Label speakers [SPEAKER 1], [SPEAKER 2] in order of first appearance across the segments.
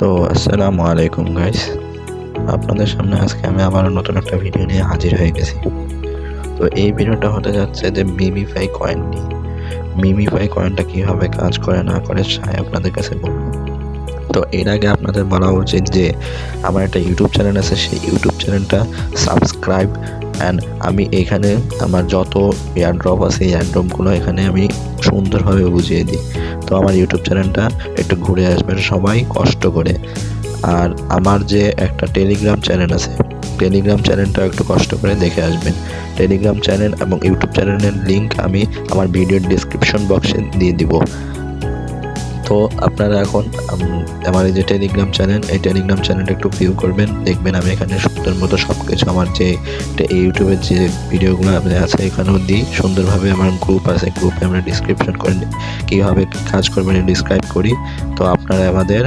[SPEAKER 1] তো আসসালামু আলাইকুম গাইস, আপনাদের সামনে আজকে আমি আবার নতুন একটা ভিডিও নিয়ে হাজির হয়ে গেছি। তো এই ভিডিওটা হতে যাচ্ছে যে মিমিফাই কয়েন নিয়ে। মিমিফাই কয়েনটা কীভাবে কাজ করে না করে আপনাদের কাছে বলবো। তো এর আগে আপনাদের বলা উচিত যে আমার একটা ইউটিউব চ্যানেল আছে, সেই ইউটিউব চ্যানেলটা সাবস্ক্রাইব অ্যান্ড আমি এখানে আমার যত এয়ারড্রপ আছে এই এয়ারড্রপগুলো এখানে আমি সুন্দরভাবে বুঝিয়ে দিই। তো আমার ইউটিউব চ্যানেলটা একটু ঘুরে আসবেন সবাই কষ্ট করে। আর আমার যে একটা টেলিগ্রাম চ্যানেল আছে, টেলিগ্রাম চ্যানেলটা একটু কষ্ট করে দেখে আসবেন। টেলিগ্রাম চ্যানেল এবং ইউটিউব চ্যানেলের লিঙ্ক আমি আমার ভিডিওর ডিসক্রিপশন বক্সে দিয়ে দিব। তো আপনারা এখন আমার এই যে টেলিগ্রাম চ্যানেল, এই টেলিগ্রাম চ্যানেলটা একটু ভিউ করবেন, দেখবেন আমি এখানে সুন্দর মতো সব কিছু আমার যে ইউটিউবের যে ভিডিওগুলো আছে এখানেও দিই সুন্দরভাবে। আমার গ্রুপ আছে, গ্রুপে আমরা ডিসক্রিপশন করে কীভাবে কাজ করবেন ডিসক্রাইব করি। তো আপনারা আমাদের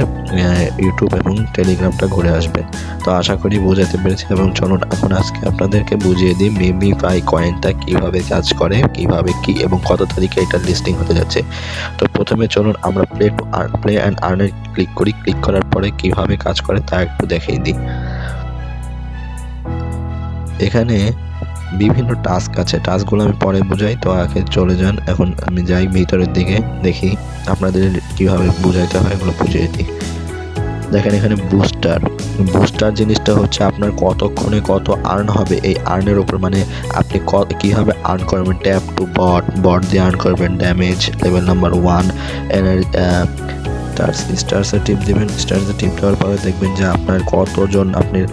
[SPEAKER 1] ইউটিউব এবং টেলিগ্রামটা ঘুরে আসবেন। তো আশা করি বোঝাতে পেরেছি এবং চলুন এখন আজকে আপনাদেরকে বুঝিয়ে দিই মিমিফাই কয়েনটা কীভাবে কাজ করে, কীভাবে কি এবং কত তারিখে এটা লিস্টিং হতে যাচ্ছে। তো প্রথমে চলুন আমরা প্লে অ্যান্ড আর্নে ক্লিক করি। ক্লিক করার পরে কিভাবে কাজ করে তা একটু দেখিয়ে দিই। এখানে বিভিন্ন টাস্ক আছে, টাস্কগুলো আমি পরে বুঝাই। তো আগে চলে যান, এখন আমি যাই ভিতরের দিকে, দেখি আপনাদের কিভাবে বুঝাইতে হয় এগুলো বুঝিয়ে দিই। দেখেন এখানে বুস্টার জিনিসটা হচ্ছে আপনার কতক্ষণে কত আর্ন হবে এই আর্নের উপর, মানে আপনি কীভাবে আর্ন করবেন। ট্যাপ টু বট দিয়ে আর্ন করবেন ড্যামেজ লেভেল নাম্বার 1 স্টার্সে টিপ দেবেন। স্টার্সে টিপ দেওয়ার পরে দেখবেন যে আপনার কতজন, আপনার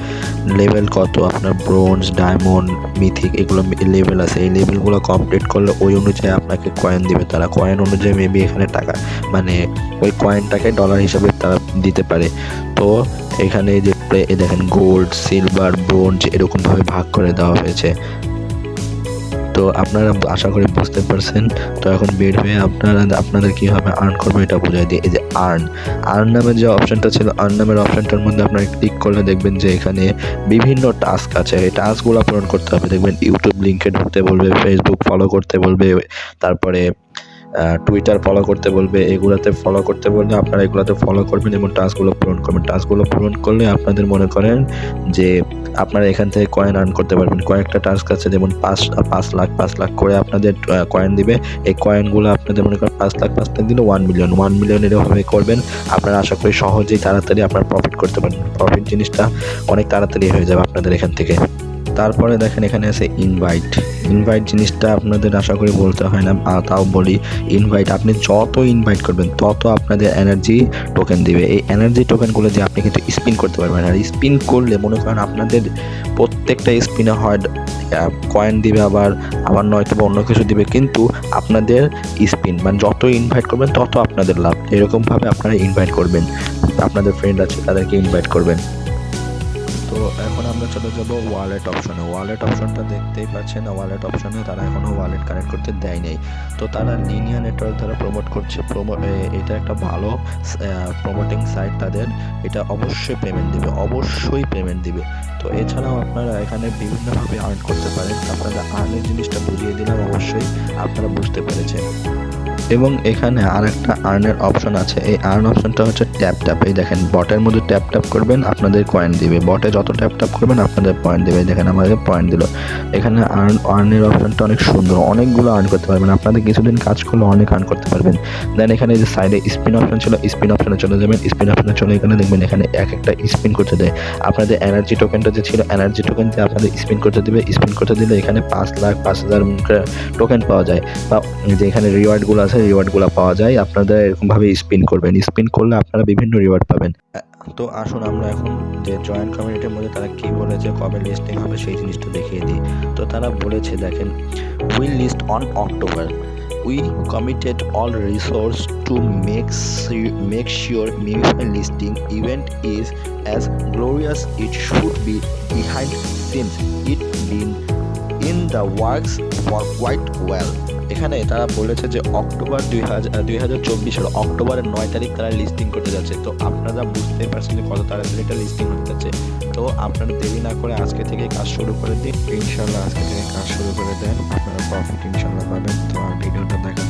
[SPEAKER 1] লেভেল কত, আপনার ব্রোঞ্জ, ডায়মন্ড, মিথিক এগুলো লেভেল আছে। এই লেভেলগুলো কমপ্লিট করলে ওই অনুযায়ী আপনাকে কয়েন দিবে তারা। কয়েন অনুযায়ী মেবি এখানে টাকা, মানে ওই কয়েনটাকে ডলার হিসাবে তারা দিতে পারে। তো এখানে যে দেখেন গোল্ড, সিলভার, ব্রোঞ্জ এরকমভাবে ভাগ করে দেওয়া হয়েছে। তো আপনারা আশা করি বুঝতে পারছেন। তো এখন বের হয়ে আপনাদের কীভাবে আর্ন করবে এটা বোঝাই দিয়ে, এই যে আর্ন নামের যে অপশানটা ছিল, আর্ন নামের অপশানটার মধ্যে আপনারা ক্লিক করলে দেখবেন যে এখানে বিভিন্ন টাস্ক আছে। এই টাস্কগুলো পূরণ করতে হবে। দেখবেন ইউটিউব লিঙ্কে ঢুকতে বলবে, ফেসবুক ফলো করতে বলবে, তারপরে টুইটার ফলো করতে বলবে। এগুলোতে ফলো করতে বললে আপনারা এগুলোতে ফলো করবেন এবং টাস্কগুলো পূরণ করবেন। টাস্কগুলো পূরণ করলে আপনাদের মনে করেন যে আপনারা এখান থেকে কয়েন আর্ন করতে পারবেন। কয়েকটা টাস্ক আছে, যেমন 5 লাখ করে আপনাদের কয়েন দিবে। এই কয়েনগুলো আপনাদের মনে করেন 5 লাখ দিলে 1 মিলিয়ন এরকমভাবে করবেন। আপনারা আশা করি সহজেই তাড়াতাড়ি আপনারা প্রফিট করতে পারবেন। প্রফিট জিনিসটা অনেক তাড়াতাড়ি হয়ে যাবে আপনাদের এখান থেকে। তারপরে দেখেন এখানে আছে ইনভাইট জিনিসটা আপনাদের আশা করি বলতে হয় না, তাও বলি। ইনভাইট, আপনি যত ইনভাইট করবেন তত আপনাদের এনার্জি টোকেন দিবে। এই এনার্জি টোকেনগুলো দিয়ে আপনি কিন্তু স্পিন করতে পারবেন। আর স্পিন করলে মনে করেন আপনাদের প্রত্যেকটা স্পিনে হয় কয়েন দিবে, আবার নয়তো বা অন্য কিছু দিবে, কিন্তু আপনাদের স্পিন মানে যত ইনভাইট করবেন তত আপনাদের লাভ। এরকমভাবে আপনারা ইনভাইট করবেন, আপনাদের ফ্রেন্ড আছে তাদেরকে ইনভাইট করবেন। তো এখন আমরা চলে যাব ওয়ালেট অপশনে। ওয়ালেট অপশনটা দেখতেই পাচ্ছেন, ওয়ালেট অপশনে তারা এখনও ওয়ালেট কানেক্ট করতে দেয় নাই। তো তারা লিনিয়ার নেটওয়ার্ক দ্বারা প্রমোট করছে। এটা একটা ভালো প্রমোটিং সাইট তাদের। এটা অবশ্যই পেমেন্ট দিবে। তো এছাড়াও আপনারা এখানে বিভিন্নভাবে আর্ন করতে পারেন। আপনারা আর্নের জিনিসটা বুঝিয়ে দিলাম, অবশ্যই আপনারা বুঝতে পেরেছেন। এবং এখানে আর একটা আর্নের অপশন আছে। এই আর্ন অপশনটা হচ্ছে ট্যাপ। এই দেখেন বটের মধ্যে ট্যাপ করবেন, আপনাদের কয়েন দিবে। বটে যত ট্যাপ করবেন আপনাদের পয়েন্ট দেবে। দেখেন আমাদের পয়েন্ট দিল। এখানে আর্নের অপশনটা অনেক সুন্দর, অনেকগুলো আর্ন করতে পারবেন। আপনাদের কিছুদিন কাজ করলে অনেক আর্ন করতে পারবেন। দেন এখানে যে সাইডে স্পিন অপশন ছিল, স্পিন অপশনে চলে যাবেন। স্পিন অপশনে চলে এখানে দেখবেন এখানে একটা স্পিন করতে দেয়। আপনাদের এনার্জি টোকেনটা যে ছিল, এনার্জি টোকেন দিয়ে আপনাদের স্পিন করতে দিবে। স্পিন করতে দিলে এখানে 5,00,000 টোকেন পাওয়া যায়, বা যে এখানে রিওয়ার্ডগুলো আছে রিওয়ার্ডগুলো পাওয়া যায়। আপনারা এরকমভাবে স্পিন করবেন, স্পিন করলে আপনারা বিভিন্ন রিওয়ার্ড পাবেন। তো আসুন আমরা এখন যে জয়েন্ট কমিউনিটির মধ্যে তারা কী বলেছে, কবে লিস্টিং হবে সেই জিনিসটা দেখিয়ে দিই। তো তারা বলেছে দেখেন, will list on October, we committed all resource to make sure MIMIFY listing event is as glorious it should be behind since it been in the works for quite well. এখানে তারা বলেছে যে অক্টোবর 2024 অক্টোবরের 9 তারিখ তারা listing করতে যাচ্ছে। তো আপনারা বুঝতেই পারছেন যে কত তাড়াতাড়ি এটা লিস্টিং হতে যাচ্ছে। তো আপনারা দেরি না করে আজকে থেকে কাজ শুরু করে দিন। ইনশাল্লাহ আজকে থেকে কাজ শুরু করে দেন, আপনারা প্রফিট ইনশাল্লাহ পাবেন। তো আর ভিডিওটা দেখার